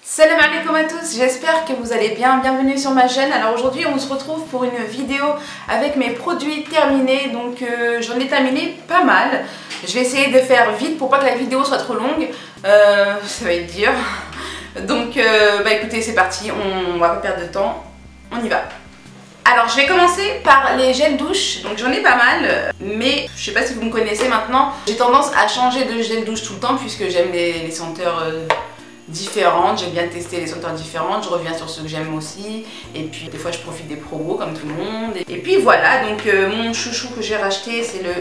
Salam alaikum à tous, j'espère que vous allez bien, bienvenue sur ma chaîne. Alors aujourd'hui on se retrouve pour une vidéo avec mes produits terminés, donc j'en ai terminé pas mal. Je vais essayer de faire vite pour pas que la vidéo soit trop longue, ça va être dur. Donc écoutez, c'est parti, on va pas perdre de temps, on y va. Alors je vais commencer par les gels douche, donc j'en ai pas mal, mais je sais pas si vous me connaissez maintenant, j'ai tendance à changer de gel douche tout le temps puisque j'aime les senteurs différentes, j'aime bien tester les senteurs différentes, je reviens sur ceux que j'aime aussi, et puis des fois je profite des promos comme tout le monde, et puis voilà, donc mon chouchou que j'ai racheté c'est le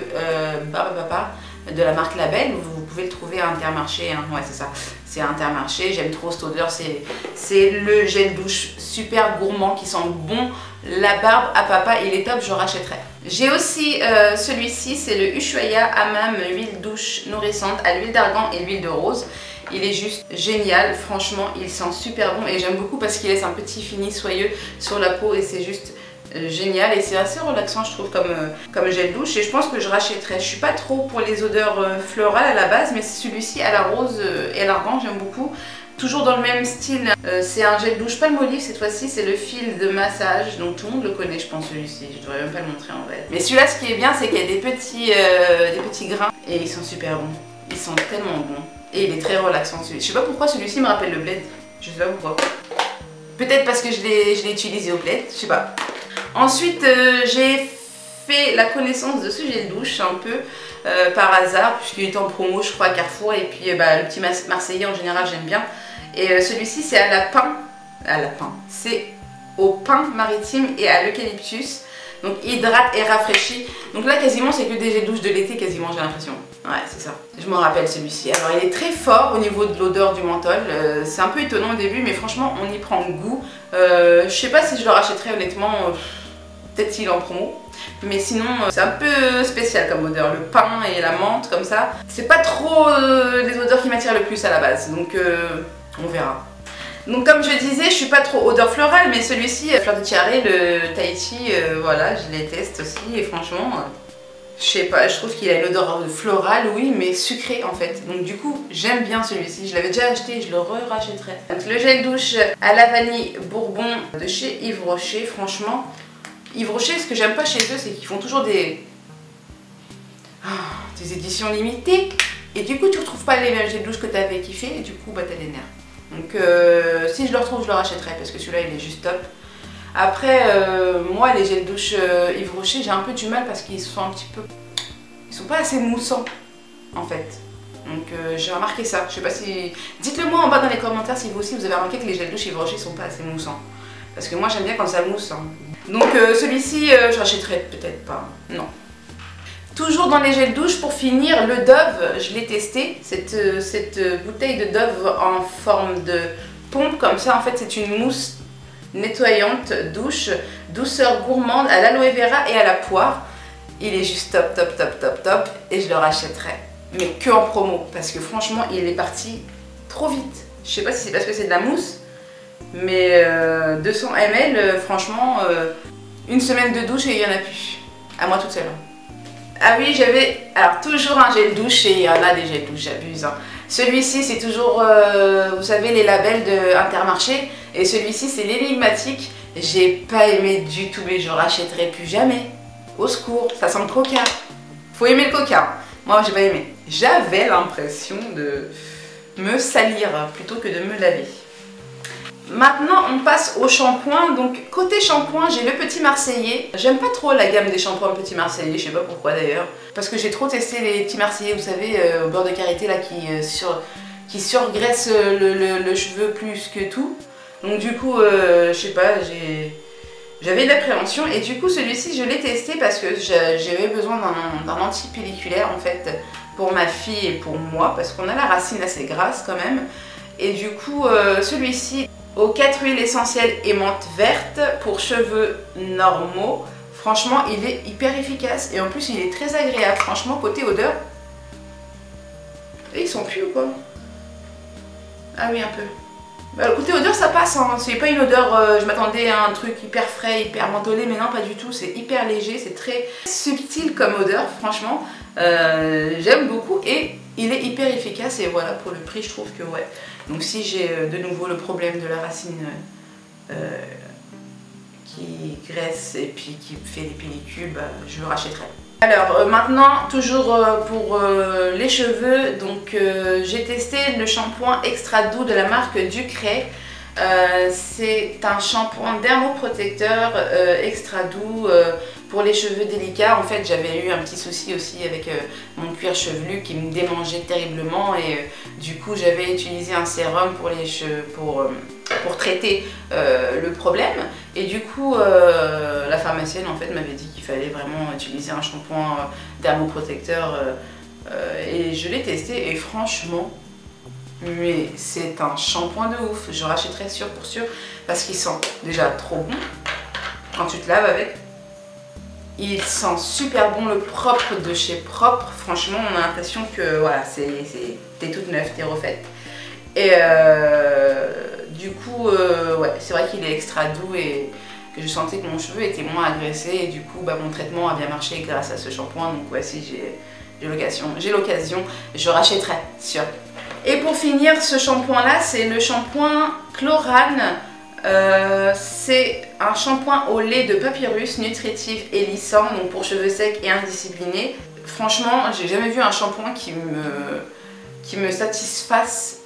Barbe à Papa de la marque Label, vous pouvez le trouver à Intermarché, hein. Ouais c'est ça, c'est à Intermarché, j'aime trop cette odeur, c'est le gel douche super gourmand qui sent bon, la Barbe à Papa il est top, je rachèterai. J'ai aussi celui-ci, c'est le Ushuaïa Hammam huile douche nourrissante à l'huile d'argan et l'huile de rose. Il est juste génial, franchement il sent super bon et j'aime beaucoup parce qu'il laisse un petit fini soyeux sur la peau et c'est juste génial et c'est assez relaxant je trouve comme gel douche et je pense que je rachèterai. Je suis pas trop pour les odeurs florales à la base, mais celui-ci à la rose et à l'argan j'aime beaucoup. Toujours dans le même style, c'est un gel douche palmolive cette fois-ci, c'est le fil de massage, donc tout le monde le connaît je pense celui-ci, je devrais même pas le montrer en vrai. Mais celui-là ce qui est bien c'est qu'il y a des petits grains et ils sont super bons, ils sont tellement bons. Et il est très relaxant celui-ci. Je sais pas pourquoi celui-ci me rappelle le bled. Je sais pas pourquoi. Peut-être parce que je l'ai utilisé au bled, je sais pas. Ensuite, j'ai fait la connaissance de ce gel douche un peu par hasard, puisqu'il était en promo, je crois, à Carrefour. Et puis le petit Marseillais en général, j'aime bien. Et celui-ci, c'est à lapin. C'est au pin maritime et à l'eucalyptus. Donc hydrate et rafraîchit. Donc là quasiment c'est que des gels douche de l'été quasiment j'ai l'impression. Ouais c'est ça. Je me rappelle celui-ci. Alors il est très fort au niveau de l'odeur du menthol. C'est un peu étonnant au début mais franchement on y prend goût. Je sais pas si je le rachèterai honnêtement. Peut-être s'il est en promo. Mais sinon c'est un peu spécial comme odeur. Le pain et la menthe comme ça. C'est pas trop les odeurs qui m'attirent le plus à la base. Donc on verra. Donc comme je disais, je suis pas trop odeur florale, mais celui-ci, fleur de tiare, le Tahiti, voilà, je les teste aussi et franchement, je sais pas, je trouve qu'il a une odeur florale, oui, mais sucrée en fait. Donc du coup, j'aime bien celui-ci, je l'avais déjà acheté, je le rachèterai. Donc le gel douche à la vanille bourbon de chez Yves Rocher, franchement, Yves Rocher, ce que j'aime pas chez eux, c'est qu'ils font toujours des éditions limitées. Et du coup, tu retrouves pas les mêmes gels douche que tu avais kiffé et du coup, bah t'as les nerfs. Donc si je le retrouve je le rachèterai parce que celui-là il est juste top. Après moi les gels douche Yves Rocher j'ai un peu du mal parce qu'ils sont un petit peu... Ils sont pas assez moussants en fait. Donc j'ai remarqué ça. Je sais pas si... Dites-le moi en bas dans les commentaires si vous aussi vous avez remarqué que les gels douche Yves Rocher sont pas assez moussants. Parce que moi j'aime bien quand ça mousse. Hein. Donc celui-ci je rachèterai peut-être pas. Non. Toujours dans les gels douche, pour finir, le Dove, je l'ai testé, cette bouteille de Dove en forme de pompe, comme ça, en fait, c'est une mousse nettoyante douche, douceur gourmande à l'aloe vera et à la poire. Il est juste top, top, top, top, top, et je le rachèterai, mais que en promo, parce que franchement, il est parti trop vite. Je sais pas si c'est parce que c'est de la mousse, mais 200 ml, franchement, une semaine de douche et il y en a plus, à moi toute seule. Ah oui, j'avais alors toujours un gel douche et il y en a des gels douche, j'abuse. Hein. Celui-ci, c'est toujours, vous savez, les labels de Intermarché. Et celui-ci, c'est l'énigmatique. J'ai pas aimé du tout, mais je rachèterai plus jamais. Au secours, ça sent le coca. Faut aimer le coca. Moi, j'ai pas aimé. J'avais l'impression de me salir plutôt que de me laver. Maintenant on passe au shampoing. Donc côté shampoing j'ai le Petit Marseillais. J'aime pas trop la gamme des shampoings Petit Marseillais, je sais pas pourquoi d'ailleurs. Parce que j'ai trop testé les petits Marseillais, vous savez, au beurre de karité là qui surgraisse le cheveu plus que tout. Donc du coup je sais pas, j'avais de l'appréhension et du coup celui-ci je l'ai testé parce que j'avais besoin d'un anti-pelliculaire en fait pour ma fille et pour moi parce qu'on a la racine assez grasse quand même. Et du coup celui-ci aux 4 huiles essentielles et menthe verte pour cheveux normaux. Franchement, il est hyper efficace et en plus, il est très agréable. Franchement, côté odeur. Et ils sont plus ou quoi? Ah oui, un peu. Bah, côté odeur, ça passe. Hein. C'est pas une odeur. Je m'attendais à un truc hyper frais, hyper mentholé, mais non, pas du tout. C'est hyper léger, c'est très subtil comme odeur, franchement. J'aime beaucoup et il est hyper efficace et voilà, pour le prix je trouve que ouais. Donc si j'ai de nouveau le problème de la racine qui graisse et puis qui fait des pellicules, bah, je le rachèterai. Alors maintenant, toujours pour les cheveux, donc j'ai testé le shampoing extra doux de la marque Ducray. C'est un shampoing dermoprotecteur extra doux pour les cheveux délicats. En fait, j'avais eu un petit souci aussi avec mon cuir chevelu qui me démangeait terriblement et du coup j'avais utilisé un sérum pour les cheveux pour traiter le problème, et du coup la pharmacienne en fait m'avait dit qu'il fallait vraiment utiliser un shampoing dermoprotecteur et je l'ai testé et franchement mais c'est un shampoing de ouf. Je rachèterai sûr pour sûr parce qu'il sent déjà trop bon quand tu te laves avec. Il sent super bon, le propre de chez Propre. Franchement, on a l'impression que voilà, t'es toute neuve, t'es refaite. Et du coup, ouais, c'est vrai qu'il est extra doux et que je sentais que mon cheveu était moins agressé. Et du coup, bah, mon traitement a bien marché grâce à ce shampoing. Donc ouais, si j'ai l'occasion, je rachèterai, sûr. Et pour finir, ce shampoing-là, c'est le shampoing Chlorane. C'est un shampoing au lait de papyrus, nutritif et lissant, donc pour cheveux secs et indisciplinés. Franchement, j'ai jamais vu un shampoing qui me satisfasse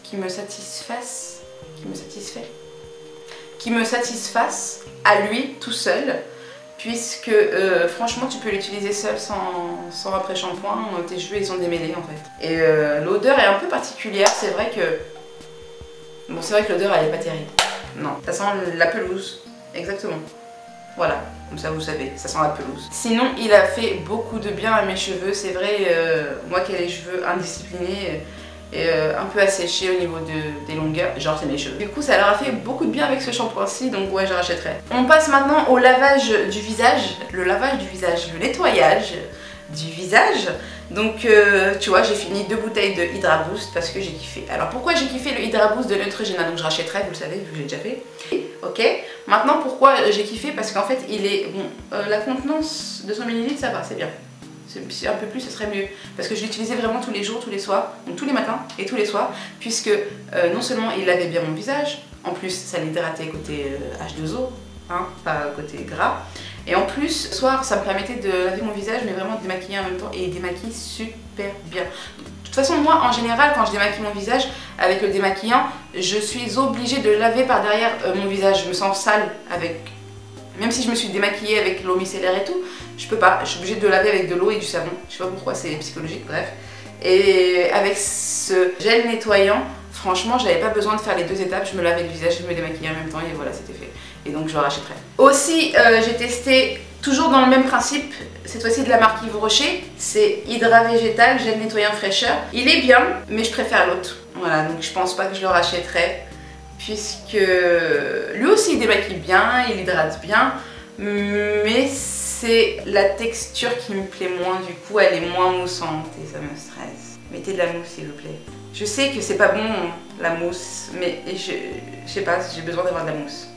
à lui tout seul, puisque franchement tu peux l'utiliser seul sans après-shampoing, tes cheveux ils sont démêlés en fait. Et l'odeur est un peu particulière, c'est vrai que... Bon, c'est vrai que l'odeur elle est pas terrible. Non, ça sent la pelouse, exactement. Voilà, comme ça vous savez, ça sent la pelouse. Sinon, il a fait beaucoup de bien à mes cheveux, c'est vrai, moi qui ai les cheveux indisciplinés et un peu asséchés au niveau des longueurs, genre c'est mes cheveux. Du coup, ça leur a fait beaucoup de bien avec ce shampoing-ci, donc ouais, je rachèterai. On passe maintenant au lavage du visage, le nettoyage du visage. Donc tu vois, j'ai fini 2 bouteilles de Hydra Boost parce que j'ai kiffé. Alors pourquoi j'ai kiffé le Hydra Boost de Neutrogena? Donc je rachèterai, vous le savez, vu que j'ai déjà fait. Ok, maintenant pourquoi j'ai kiffé? Parce qu'en fait il est bon, la contenance de 100 ml ça va, c'est bien. Un peu plus ce serait mieux parce que je l'utilisais vraiment tous les jours, tous les soirs, donc tous les matins et tous les soirs, puisque non seulement il lavait bien mon visage, en plus ça l'hydratait côté H2O, hein, pas côté gras. Et en plus, le soir, ça me permettait de laver mon visage, mais vraiment de démaquiller en même temps. Et il démaquille super bien. De toute façon, moi, en général, quand je démaquille mon visage avec le démaquillant, je suis obligée de laver par derrière mon visage. Je me sens sale avec... Même si je me suis démaquillée avec l'eau micellaire et tout, je peux pas. Je suis obligée de laver avec de l'eau et du savon. Je sais pas pourquoi, c'est psychologique, bref. Et avec ce gel nettoyant, franchement, j'avais pas besoin de faire les 2 étapes. Je me lavais le visage, je me démaquillais en même temps et voilà, c'était fait. Et donc je le rachèterai. Aussi, j'ai testé, toujours dans le même principe, cette fois-ci de la marque Yves Rocher, c'est Hydra Végétal, gel nettoyant fraîcheur. Il est bien, mais je préfère l'autre. Voilà, donc je pense pas que je le rachèterai, puisque lui aussi il démaquille bien, il hydrate bien, mais c'est la texture qui me plaît moins, du coup elle est moins moussante et ça me stresse. Mettez de la mousse s'il vous plaît. Je sais que c'est pas bon la mousse, mais je sais pas, j'ai besoin d'avoir de la mousse.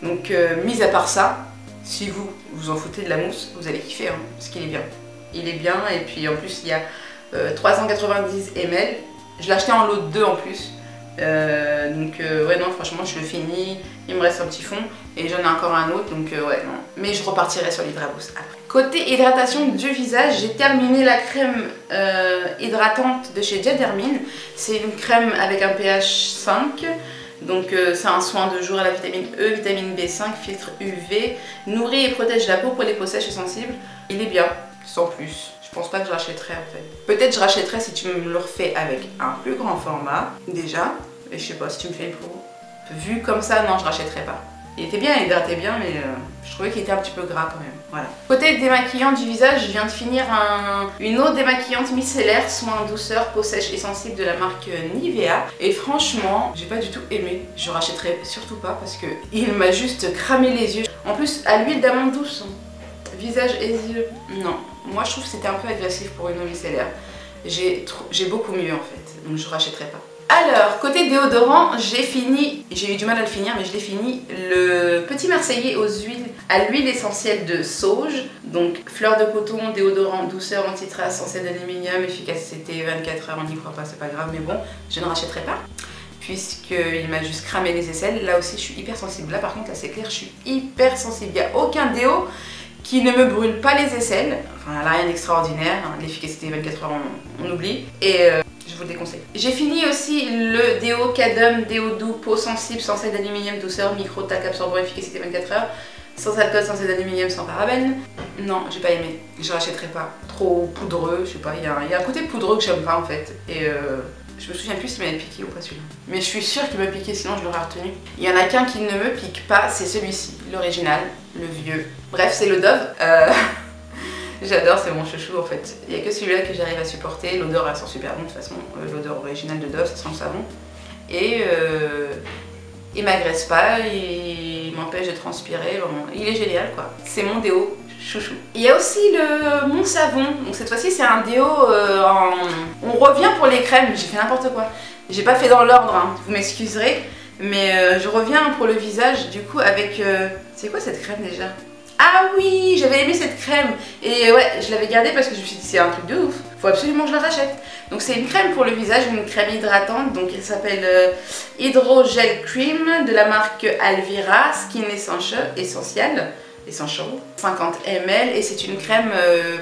Donc, mis à part ça, si vous vous en foutez de la mousse, vous allez kiffer, hein, parce qu'il est bien. Il est bien, et puis en plus, il y a 390 ml. Je l'ai acheté en lot de 2 en plus. Ouais, non, franchement, je le finis. Il me reste un petit fond, et j'en ai encore un autre, donc ouais, non. Mais je repartirai sur l'Hydra Boost après. Côté hydratation du visage, j'ai terminé la crème hydratante de chez Diadermine. C'est une crème avec un pH 5. Donc c'est un soin de jour à la vitamine E, vitamine B5, filtre UV, nourrit et protège la peau pour les peaux sèches et sensibles. Il est bien, sans plus. Je pense pas que je rachèterai en fait. Peut-être je rachèterai si tu me le refais avec un plus grand format, déjà. Et je sais pas, si tu me fais une promo. Vu comme ça, non, je rachèterai pas. Il était bien, il hydratait bien, mais je trouvais qu'il était un petit peu gras quand même. Voilà. Côté démaquillant du visage, je viens de finir une eau démaquillante micellaire, soin douceur, peau sèche et sensible de la marque Nivea. Et franchement, j'ai pas du tout aimé. Je rachèterai surtout pas parce que il m'a juste cramé les yeux. En plus, à l'huile d'amande douce, visage et yeux. Non, moi je trouve que c'était un peu agressif pour une eau micellaire. J'ai beaucoup mieux en fait, donc je rachèterai pas. Alors, côté déodorant, j'ai eu du mal à le finir, mais je l'ai fini, le Petit Marseillais à l'huile essentielle de sauge. Donc fleur de coton, déodorant, douceur, anti-trace, sans sel d'aluminium, efficacité 24 heures, on n'y croit pas, c'est pas grave, mais bon, je ne rachèterai pas. Puisqu'il m'a juste cramé les aisselles. Là aussi je suis hyper sensible. Là par contre là c'est clair, je suis hyper sensible. Il n'y a aucun déo qui ne me brûle pas les aisselles. Enfin elle n'a rien d'extraordinaire. L'efficacité 24 heures on oublie. Et je vous le déconseille. J'ai fini aussi le déo Cadum, déo doux, peau sensible, sans sel d'aluminium, douceur, micro, tac, absorbant, efficacité 24 heures. Sans alcool, sans sel d'aluminium, sans parabènes. Non, j'ai pas aimé. Je rachèterai pas. Trop poudreux, je sais pas. Il y a un côté poudreux que j'aime pas en fait. Et je me souviens plus s'il m'avait piqué ou pas celui-là. Mais je suis sûre qu'il m'a piqué, sinon je l'aurais retenu. Il y en a qu'un qui ne me pique pas, c'est celui-ci. L'original, le vieux. Bref, c'est le Dove. J'adore, c'est mon chouchou en fait. Il n'y a que celui-là que j'arrive à supporter. L'odeur elle sent super bon de toute façon. L'odeur originale de Dove, ça sent le savon. Et il m'agresse pas, il m'empêche de transpirer. Vraiment. Il est génial quoi. C'est mon déo chouchou. Il y a aussi mon savon. Donc cette fois-ci c'est un déo On revient pour les crèmes. J'ai fait n'importe quoi. J'ai pas fait dans l'ordre, hein. Vous m'excuserez. Mais je reviens pour le visage du coup avec... c'est quoi cette crème déjà? Ah oui, j'avais aimé cette crème. Et ouais, je l'avais gardée parce que je me suis dit c'est un truc de ouf. Faut absolument que je la rachète. Donc c'est une crème pour le visage, une crème hydratante. Donc elle s'appelle Hydrogel Cream de la marque Alvira Skin Essential. 50 ml. Et c'est une crème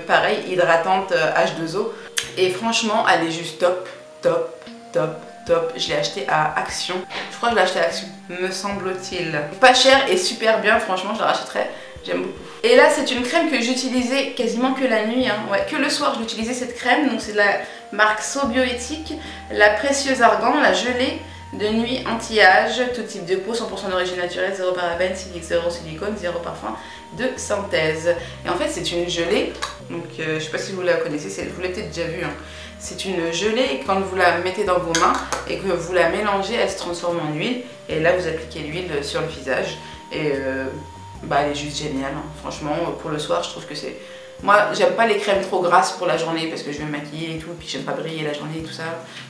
pareil, hydratante H2O. Et franchement, elle est juste top, top, top. Top, je l'ai acheté à Action. Je crois que je l'ai acheté à Action, me semble-t-il. Pas cher et super bien, franchement, je la rachèterai. J'aime beaucoup. Et là, c'est une crème que j'utilisais quasiment que la nuit. Hein. Ouais, que le soir, j'utilisais cette crème. Donc, c'est de la marque So Bioéthique. La précieuse argan, la gelée de nuit anti-âge. Tout type de peau, 100% d'origine naturelle, 0 parabènes, silique, 0 silicone, 0 parfum de synthèse. Et en fait, c'est une gelée. Donc, je sais pas si vous la connaissez, vous l'avez peut-être déjà vue. Hein. C'est une gelée et quand vous la mettez dans vos mains et que vous la mélangez, elle se transforme en huile. Et là, vous appliquez l'huile sur le visage. Et elle est juste géniale. Hein. Franchement, pour le soir, je trouve que c'est... Moi, j'aime pas les crèmes trop grasses pour la journée parce que je vais me maquiller et tout. Puis j'aime pas briller la journée et tout ça.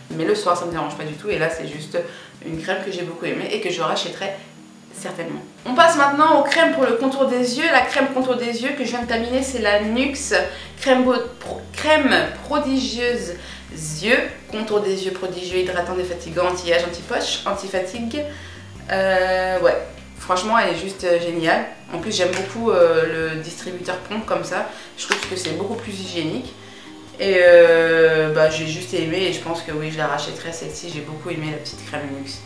Mais le soir, ça me dérange pas du tout. Et là, c'est juste une crème que j'ai beaucoup aimée et que je rachèterai certainement. On passe maintenant aux crèmes pour le contour des yeux. La crème contour des yeux que je viens de terminer, c'est la NYX crème prodigieuse yeux. Contour des yeux prodigieux, hydratant, défatigant, anti-âge, anti-poche, anti-fatigue. Ouais, franchement, elle est juste géniale. En plus, j'aime beaucoup le distributeur pompe comme ça. Je trouve que c'est beaucoup plus hygiénique. Et j'ai juste aimé et je pense que oui, je la rachèterai celle-ci. J'ai beaucoup aimé la petite crème NYX.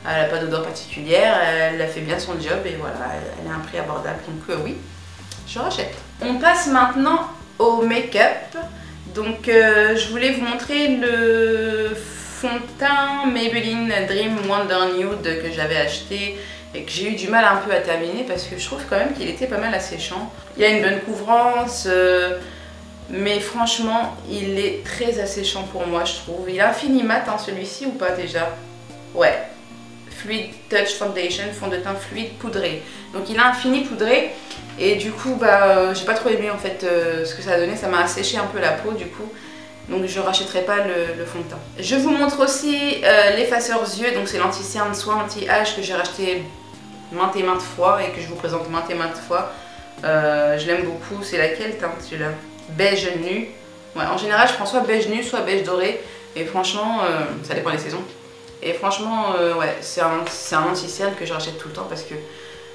Elle n'a pas d'odeur particulière, elle a fait bien son job et voilà, elle a un prix abordable, donc oui, je rachète. On passe maintenant au make-up. Donc je voulais vous montrer le fond de teint Maybelline Dream Wonder Nude que j'avais acheté et que j'ai eu du mal un peu à terminer parce que je trouve quand même qu'il était pas mal asséchant. Il y a une bonne couvrance, mais franchement, il est très asséchant pour moi, je trouve. Il a un fini mat, hein, celui-ci ou pas déjà? Ouais. Fluid Touch Foundation, fond de teint fluide poudré. Donc il a un fini poudré et du coup j'ai pas trop aimé en fait ce que ça a donné, ça m'a asséché un peu la peau du coup. Donc je rachèterai pas le fond de teint. Je vous montre aussi l'effaceur yeux, donc c'est l'anti-cerne soit anti-âge que j'ai racheté maintes et maintes fois et que je vous présente maintes et maintes fois. Je l'aime beaucoup, c'est laquelle teinte celui-là? Beige nu. Ouais, en général je prends soit beige nu soit beige doré et franchement ça dépend des saisons. Et franchement, ouais, c'est un anti-cerne que je rachète tout le temps parce que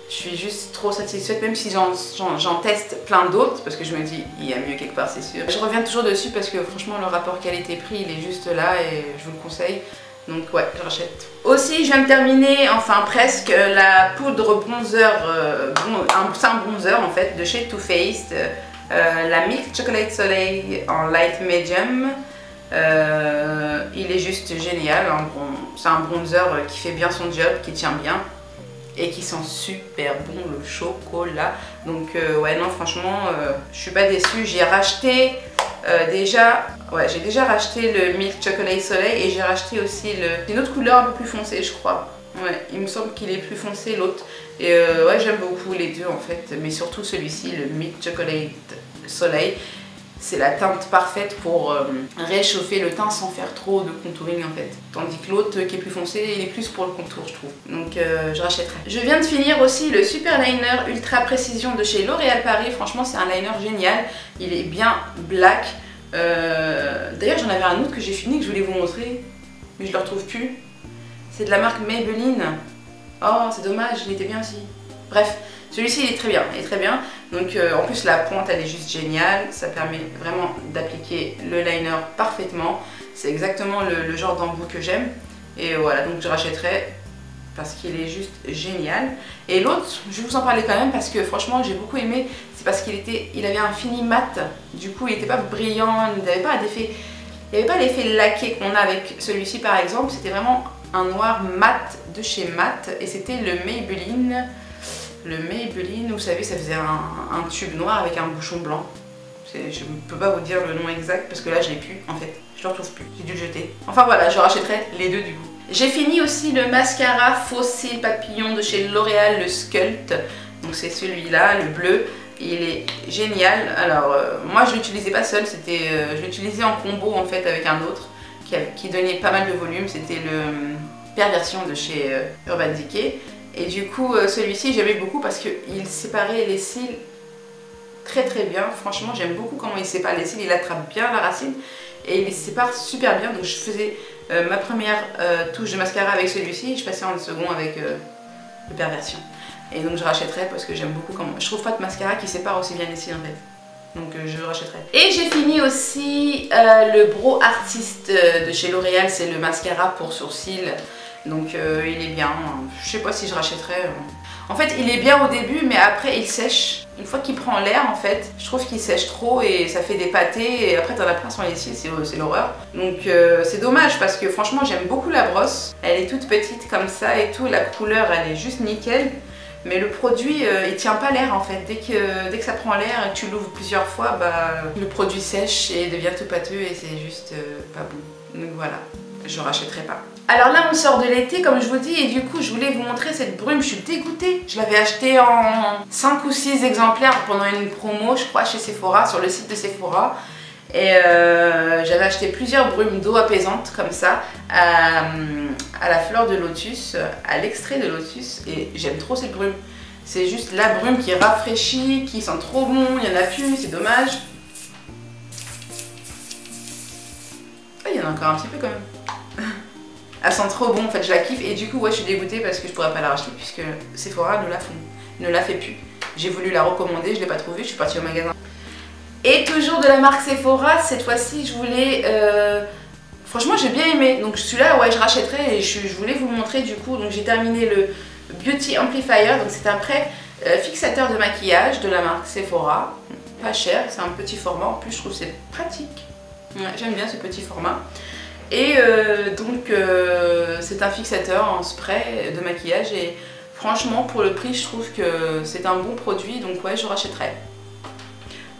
je suis juste trop satisfaite, même si j'en teste plein d'autres, parce que je me dis, il y a mieux quelque part, c'est sûr. Je reviens toujours dessus parce que franchement, le rapport qualité-prix, il est juste là et je vous le conseille. Donc ouais, je rachète. Aussi, je viens de terminer, enfin presque, la poudre bronzer, c'est un bronzer en fait, de chez Too Faced, la Milk Chocolate Soleil en light medium. Il est juste génial, c'est un bronzer qui fait bien son job, qui tient bien et qui sent super bon le chocolat. Donc ouais non franchement je suis pas déçue. J'ai racheté j'ai déjà racheté le Milk Chocolate Soleil et j'ai racheté aussi une autre couleur un peu plus foncée je crois. Ouais, il me semble qu'il est plus foncé l'autre. Et ouais j'aime beaucoup les deux en fait, mais surtout celui-ci, le Milk Chocolate Soleil. c'est la teinte parfaite pour réchauffer le teint sans faire trop de contouring en fait. Tandis que l'autre qui est plus foncé, il est plus pour le contour je trouve. Donc je rachèterai. Je viens de finir aussi le Super Liner Ultra Précision de chez L'Oréal Paris. Franchement c'est un liner génial. Il est bien black. D'ailleurs j'en avais un autre que j'ai fini que je voulais vous montrer. Mais je le retrouve plus. C'est de la marque Maybelline. Oh c'est dommage, il était bien aussi. Bref. Celui-ci il est très bien, Donc en plus la pointe elle est juste géniale, ça permet vraiment d'appliquer le liner parfaitement. C'est exactement le genre d'embout que j'aime. Et voilà, donc je rachèterai parce qu'il est juste génial. Et l'autre, je vais vous en parler quand même parce que franchement j'ai beaucoup aimé. C'est parce qu'il avait un fini mat, du coup il n'était pas brillant, il n'avait pas d'effet. Il n'y avait pas l'effet laqué qu'on a avec celui-ci par exemple. C'était vraiment un noir mat de chez Mat et c'était le Maybelline. Le Maybelline, vous savez, ça faisait un tube noir avec un bouchon blanc. Je ne peux pas vous dire le nom exact parce que là je l'ai plus en fait. Je le retrouve plus, j'ai dû le jeter. Enfin voilà, je rachèterai les deux du coup. J'ai fini aussi le mascara Faux Cils Papillon de chez L'Oréal, le Sculpt. Donc c'est celui-là, le bleu. Il est génial. Alors moi je l'utilisais pas seul, je l'utilisais en combo en fait avec un autre qui donnait pas mal de volume. C'était le Perversion de chez Urban Decay. Et du coup, celui-ci, j'aimais beaucoup parce qu'il séparait les cils très bien. Franchement, j'aime beaucoup comment il sépare les cils. Il attrape bien la racine et il les sépare super bien. Donc je faisais ma première touche de mascara avec celui-ci et je passais en second avec le Perversion. Et donc je rachèterai parce que j'aime beaucoup comment... Je trouve pas de mascara qui sépare aussi bien les cils en fait. Donc je rachèterai. Et j'ai fini aussi le Brow Artist de chez L'Oréal. C'est le mascara pour sourcils. Donc il est bien, je sais pas si je rachèterais. En fait il est bien au début mais après il sèche. Une fois qu'il prend l'air en fait, je trouve qu'il sèche trop et ça fait des pâtés et après t'en as plein sur les cils, c'est l'horreur. Donc c'est dommage parce que franchement j'aime beaucoup la brosse. Elle est toute petite comme ça et tout, la couleur elle est juste nickel. Mais le produit il tient pas l'air en fait. Dès que ça prend l'air et que tu l'ouvres plusieurs fois, bah, le produit sèche et devient tout pâteux et c'est juste pas bon. Donc voilà, je rachèterai pas. Alors là on sort de l'été comme je vous dis et du coup je voulais vous montrer cette brume, je suis dégoûtée. Je l'avais acheté en 5 ou 6 exemplaires pendant une promo je crois chez Sephora, sur le site de Sephora. Et j'avais acheté plusieurs brumes d'eau apaisante comme ça à la fleur de lotus, à l'extrait de lotus et j'aime trop cette brume. C'est juste la brume qui rafraîchit, qui sent trop bon, il n'y en a plus, c'est dommage. Ah, il y en a encore un petit peu quand même. Elle sent trop bon, en fait je la kiffe et du coup ouais je suis dégoûtée parce que je pourrais pas la racheter puisque Sephora ne la fait plus. J'ai voulu la recommander, je l'ai pas trouvée, je suis partie au magasin. Et toujours de la marque Sephora, cette fois-ci je voulais... Franchement j'ai bien aimé, donc celui-là ouais je rachèterai et je voulais vous le montrer du coup. Donc j'ai terminé le Beauty Amplifier, donc c'est un prêt fixateur de maquillage de la marque Sephora. Pas cher, c'est un petit format, en plus je trouve que c'est pratique. Ouais, j'aime bien ce petit format. Et donc c'est un fixateur en spray de maquillage et franchement pour le prix je trouve que c'est un bon produit donc ouais je rachèterai.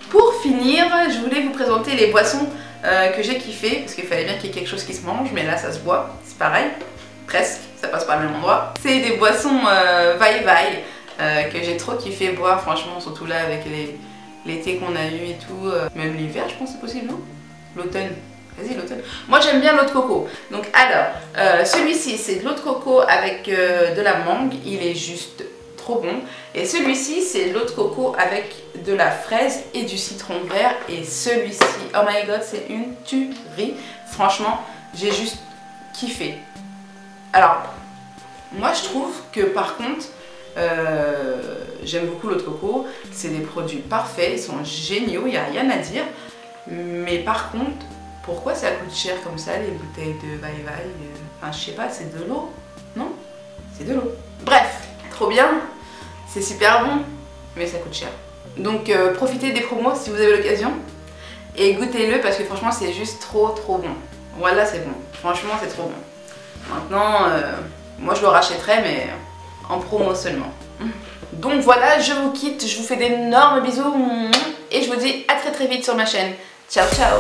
Pour finir je voulais vous présenter les boissons que j'ai kiffé parce qu'il fallait bien qu'il y ait quelque chose qui se mange mais là ça se boit, c'est pareil, presque, ça passe pas au même endroit. C'est des boissons Vai Vai que j'ai trop kiffé boire franchement, surtout là avec l'été qu'on a eu et tout, même l'hiver je pense c'est possible non? L'automne. Vas-y l'automne. Moi j'aime bien l'eau de coco. Donc alors, celui-ci c'est de l'eau de coco avec de la mangue. Il est juste trop bon. Et celui-ci c'est de l'eau de coco avec de la fraise et du citron vert. Et celui-ci, oh my god, c'est une tuerie. Franchement, j'ai juste kiffé. Alors, moi je trouve que par contre, j'aime beaucoup l'eau de coco. C'est des produits parfaits, ils sont géniaux, il n'y a rien à dire. Mais par contre, pourquoi ça coûte cher comme ça les bouteilles de Vai Vai? Enfin je sais pas, c'est de l'eau? Non? C'est de l'eau. Bref, trop bien, c'est super bon, mais ça coûte cher. Donc profitez des promos si vous avez l'occasion et goûtez-le parce que franchement c'est juste trop bon. Voilà c'est bon, franchement c'est trop bon. Maintenant, moi je le rachèterai mais en promo seulement. Donc voilà, je vous quitte, je vous fais d'énormes bisous et je vous dis à très vite sur ma chaîne. Ciao ciao.